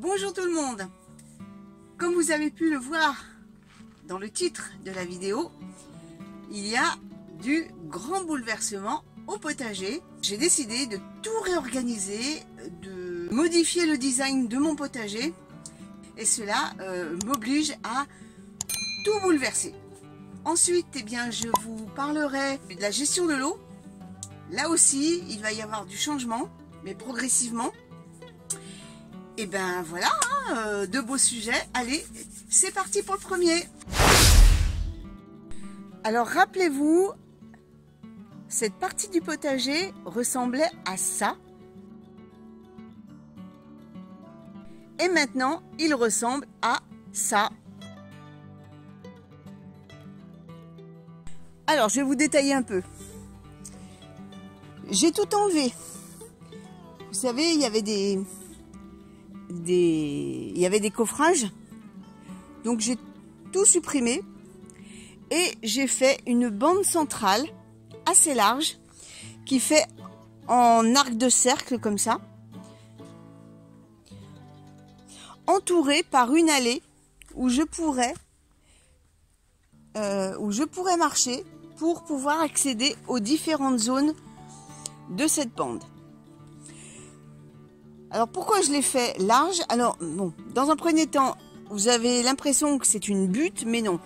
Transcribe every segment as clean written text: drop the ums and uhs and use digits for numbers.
Bonjour tout le monde. Comme vous avez pu le voir dans le titre de la vidéo, il y a du grand bouleversement au potager. J'ai décidé de tout réorganiser, de modifier le design de mon potager et cela m'oblige à tout bouleverser. Ensuite, eh bien, je vous parlerai de la gestion de l'eau. Là aussi, il va y avoir du changement, mais progressivement. Et ben voilà, hein, de beaux sujets. Allez, c'est parti pour le premier. Alors rappelez-vous, cette partie du potager ressemblait à ça. Et maintenant, il ressemble à ça. Alors, je vais vous détailler un peu. J'ai tout enlevé. Vous savez, il y avait des coffrages. Donc, j'ai tout supprimé. Et j'ai fait une bande centrale assez large qui fait en arc de cercle comme ça. Entourée par une allée où je pourrais marcher pour pouvoir accéder aux différentes zones de cette bande. Alors pourquoi je l'ai fait large? Alors bon, dans un premier temps, vous avez l'impression que c'est une butte, mais non.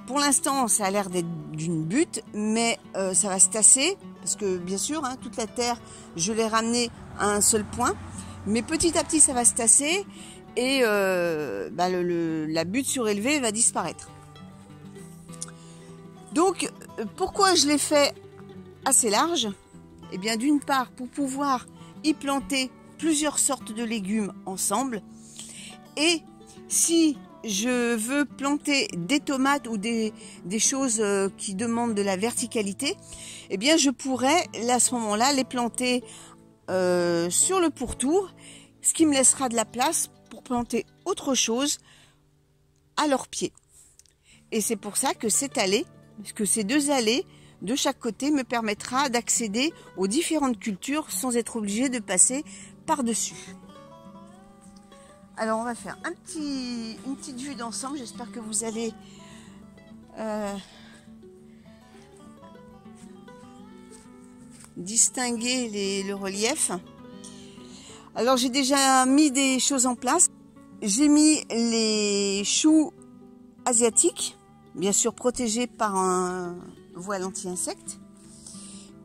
Pour l'instant, ça a l'air d'être d'une butte, mais ça va se tasser, parce que bien sûr, hein, toute la terre, je l'ai ramenée à un seul point, mais petit à petit, ça va se tasser et la butte surélevée va disparaître. Donc, pourquoi je l'ai fait assez large? Eh bien, d'une part, pour pouvoir y planter plusieurs sortes de légumes ensemble. Et si je veux planter des tomates ou des choses qui demandent de la verticalité, eh bien, je pourrais, à ce moment-là, les planter sur le pourtour, ce qui me laissera de la place pour planter autre chose à leurs pieds. Et c'est pour ça que cette allée, que ces deux allées de chaque côté me permettra d'accéder aux différentes cultures sans être obligé de passer par-dessus. Alors on va faire une petite vue d'ensemble. J'espère que vous allez distinguer le relief. Alors j'ai déjà mis des choses en place. J'ai mis les choux asiatiques, bien sûr protégés par un voile anti-insectes.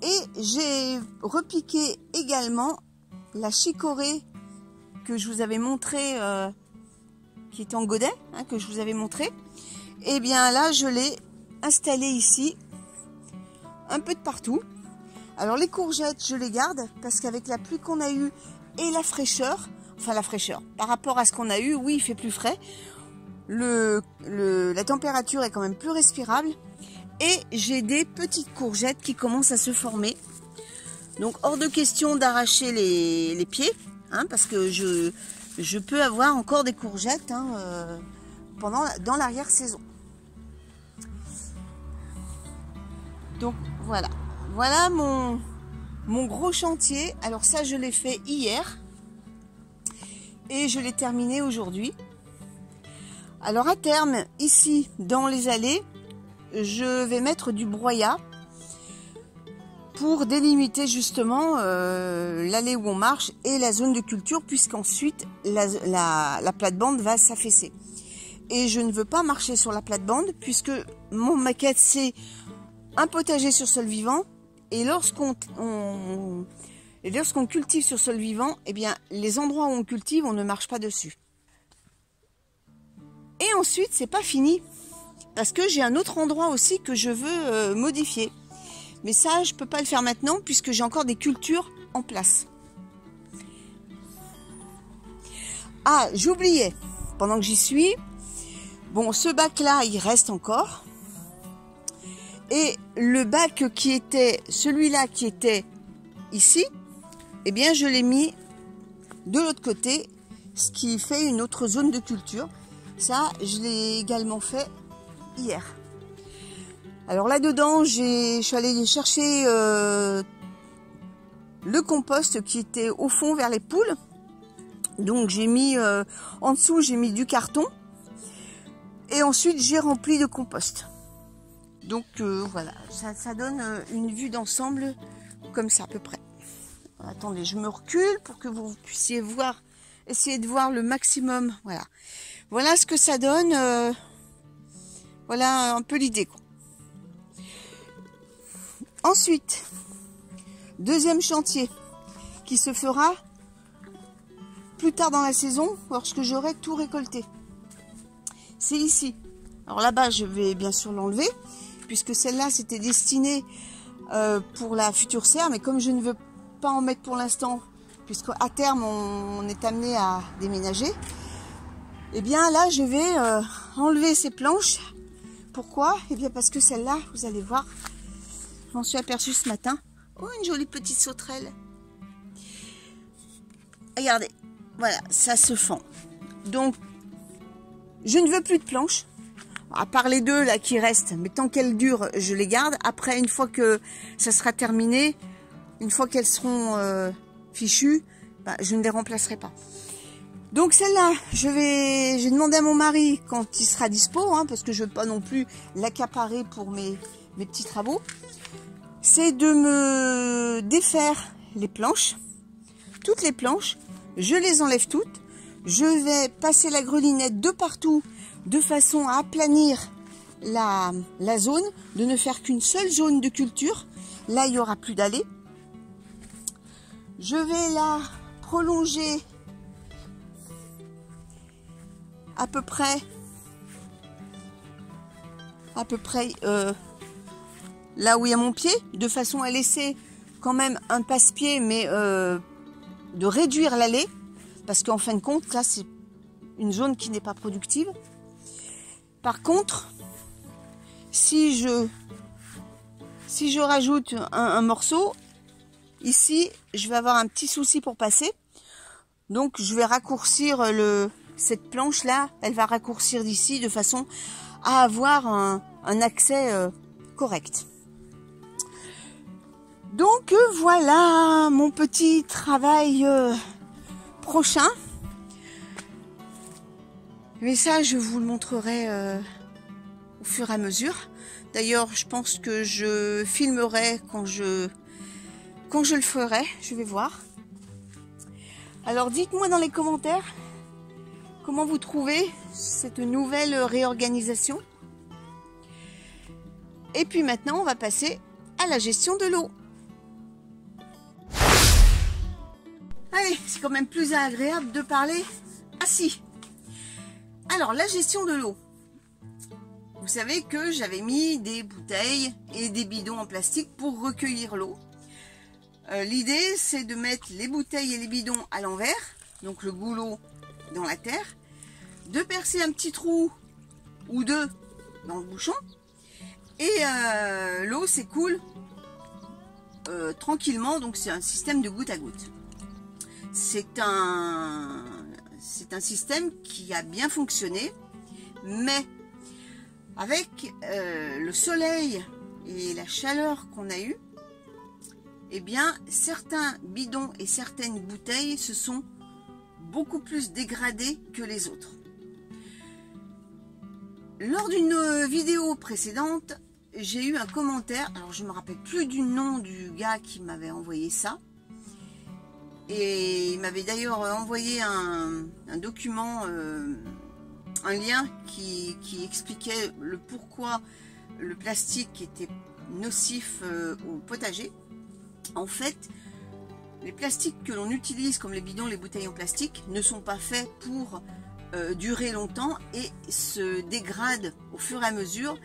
Et j'ai repiqué également la chicorée que je vous avais montré, qui est en godet, hein, que je vous avais montré. Et bien là, je l'ai installé ici, un peu de partout. Alors les courgettes, je les garde, parce qu'avec la pluie qu'on a eue et la fraîcheur, par rapport à ce qu'on a eu, oui, il fait plus frais. La température est quand même plus respirable. Et j'ai des petites courgettes qui commencent à se former. Donc hors de question d'arracher les pieds. Hein, parce que je peux avoir encore des courgettes hein, dans l'arrière-saison. Donc voilà. Voilà mon gros chantier. Alors ça, je l'ai fait hier. Et je l'ai terminé aujourd'hui. Alors à terme, ici, dans les allées, je vais mettre du broyat pour délimiter justement l'allée où on marche et la zone de culture, puisqu'ensuite la plate-bande va s'affaisser. Et je ne veux pas marcher sur la plate-bande puisque mon maquette c'est un potager sur sol vivant, et lorsqu'on cultive sur sol vivant, eh bien les endroits où on cultive, on ne marche pas dessus. Et ensuite, c'est pas fini parce que j'ai un autre endroit aussi que je veux modifier. Mais ça, je peux pas le faire maintenant puisque j'ai encore des cultures en place. Ah, j'oubliais, pendant que j'y suis, bon, ce bac-là, il reste encore. Et le bac qui était, celui-là qui était ici, eh bien, je l'ai mis de l'autre côté, ce qui fait une autre zone de culture. Ça, je l'ai également fait hier. Alors là-dedans, je suis allée chercher le compost qui était au fond vers les poules. Donc j'ai mis en dessous, j'ai mis du carton. Et ensuite j'ai rempli de compost. Donc voilà, ça donne une vue d'ensemble comme ça à peu près. Attendez, je me recule pour que vous puissiez voir, essayer de voir le maximum. Voilà, voilà ce que ça donne. Voilà un peu l'idée, quoi. Ensuite, deuxième chantier qui se fera plus tard dans la saison lorsque j'aurai tout récolté. C'est ici. Alors là-bas, je vais bien sûr l'enlever puisque celle-là c'était destiné pour la future serre, mais comme je ne veux pas en mettre pour l'instant, puisqu'à terme on est amené à déménager, et bien là je vais enlever ces planches. Pourquoi? Et bien parce que celle-là, vous allez voir, je m'en suis aperçue ce matin. Oh, une jolie petite sauterelle. Regardez, voilà, ça se fend. Donc, je ne veux plus de planches. À part les deux là qui restent, mais tant qu'elles durent, je les garde. Après, une fois que ça sera terminé, une fois qu'elles seront fichues, bah, je ne les remplacerai pas. Donc celle-là, j'ai demandé à mon mari quand il sera dispo, hein, parce que je ne veux pas non plus l'accaparer pour mes petits travaux, c'est de me défaire les planches, toutes les planches, je les enlève toutes, je vais passer la grelinette de partout, de façon à aplanir la zone, de ne faire qu'une seule zone de culture. Là, il n'y aura plus d'allées. Je vais la prolonger à peu près là où il y a mon pied, de façon à laisser quand même un passe-pied, mais de réduire l'allée, parce qu'en fin de compte, là, c'est une zone qui n'est pas productive. Par contre, si je rajoute un morceau, ici, je vais avoir un petit souci pour passer. Donc, je vais raccourcir cette planche-là, elle va raccourcir d'ici de façon à avoir un accès correct. Donc, voilà mon petit travail prochain. Mais ça, je vous le montrerai au fur et à mesure. D'ailleurs, je pense que je filmerai quand je le ferai. Je vais voir. Alors, dites-moi dans les commentaires comment vous trouvez cette nouvelle réorganisation. Et puis maintenant, on va passer à la gestion de l'eau. Allez, c'est quand même plus agréable de parler assis. Alors, la gestion de l'eau. Vous savez que j'avais mis des bouteilles et des bidons en plastique pour recueillir l'eau. L'idée, c'est de mettre les bouteilles et les bidons à l'envers, donc le goulot dans la terre, de percer un petit trou ou deux dans le bouchon, et l'eau s'écoule tranquillement, donc c'est un système de goutte à goutte. C'est un système qui a bien fonctionné, mais avec le soleil et la chaleur qu'on a eue, eh bien, certains bidons et certaines bouteilles se sont beaucoup plus dégradés que les autres. Lors d'une vidéo précédente, j'ai eu un commentaire, alors je ne me rappelle plus du nom du gars qui m'avait envoyé ça, et il m'avait d'ailleurs envoyé un document, un lien qui expliquait le pourquoi le plastique était nocif au potager. En fait, les plastiques que l'on utilise comme les bidons, les bouteilles en plastique ne sont pas faits pour durer longtemps et se dégradent au fur et à mesure,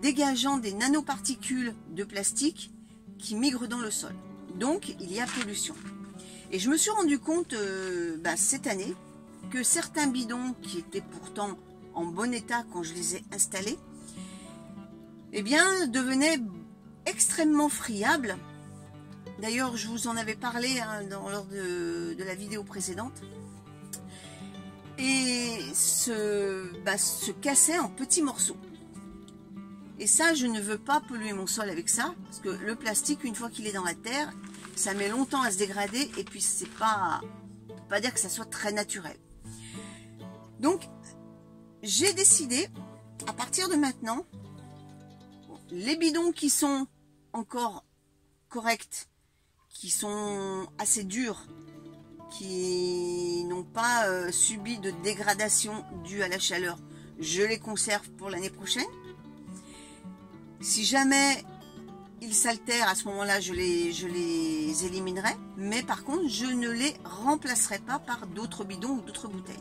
dégageant des nanoparticules de plastique qui migrent dans le sol. Donc, il y a pollution. Et je me suis rendu compte cette année que certains bidons qui étaient pourtant en bon état quand je les ai installés, eh bien, devenaient extrêmement friable. D'ailleurs, je vous en avais parlé lors de la vidéo précédente. Et se cassait en petits morceaux. Et ça, je ne veux pas polluer mon sol avec ça, parce que le plastique, une fois qu'il est dans la terre, ça met longtemps à se dégrader, et puis c'est pas peut pas dire que ça soit très naturel. Donc, j'ai décidé, à partir de maintenant, les bidons qui sont encore corrects, qui sont assez durs, qui n'ont pas subi de dégradation due à la chaleur, je les conserve pour l'année prochaine. Si jamais ils s'altèrent, à ce moment-là, je les éliminerai. Mais par contre, je ne les remplacerai pas par d'autres bidons ou d'autres bouteilles.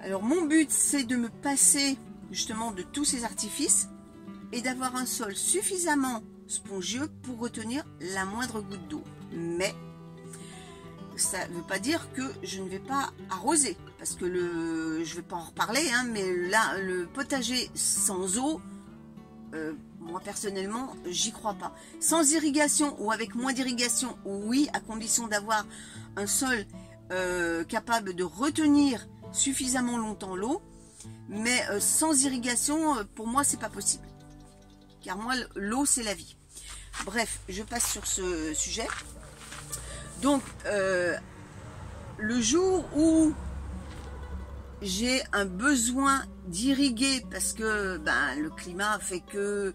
Alors, mon but, c'est de me passer justement de tous ces artifices et d'avoir un sol suffisamment spongieux pour retenir la moindre goutte d'eau. Mais ça ne veut pas dire que je ne vais pas arroser, parce que je ne vais pas en reparler, hein, mais là, le potager sans eau, moi personnellement, j'y crois pas. Sans irrigation ou avec moins d'irrigation, oui, à condition d'avoir un sol capable de retenir suffisamment longtemps l'eau, mais sans irrigation, pour moi, c'est pas possible. Car moi, l'eau, c'est la vie. Bref, je passe sur ce sujet. Donc, le jour où j'ai un besoin d'irriguer parce que le climat fait que,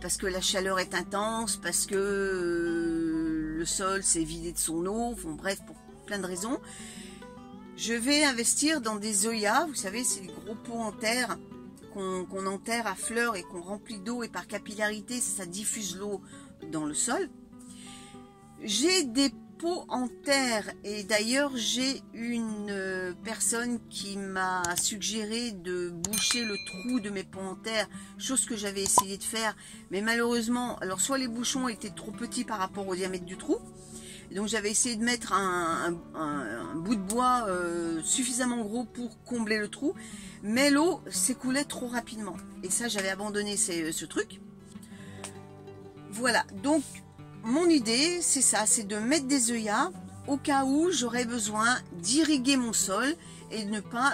parce que la chaleur est intense, parce que le sol s'est vidé de son eau, enfin, bref, pour plein de raisons, je vais investir dans des œillats. Vous savez, c'est des gros pots en terre qu'on enterre à fleurs et qu'on remplit d'eau, et par capillarité, ça diffuse l'eau dans le sol. J'ai des pots en terre, et d'ailleurs j'ai une personne qui m'a suggéré de boucher le trou de mes pots en terre, chose que j'avais essayé de faire, mais malheureusement, alors soit les bouchons étaient trop petits par rapport au diamètre du trou, et donc j'avais essayé de mettre un bout de bois suffisamment gros pour combler le trou, mais l'eau s'écoulait trop rapidement, et ça j'avais abandonné ce truc. Voilà, donc mon idée, c'est ça, c'est de mettre des œillats au cas où j'aurais besoin d'irriguer mon sol et de ne pas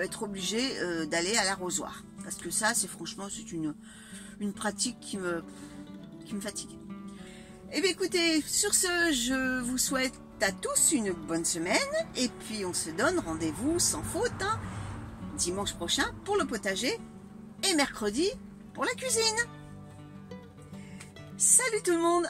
être obligé d'aller à l'arrosoir. Parce que ça, c'est franchement, c'est une pratique qui me fatigue. Et bien écoutez, sur ce, je vous souhaite à tous une bonne semaine. Et puis on se donne rendez-vous sans faute, hein, dimanche prochain pour le potager et mercredi pour la cuisine. Salut tout le monde!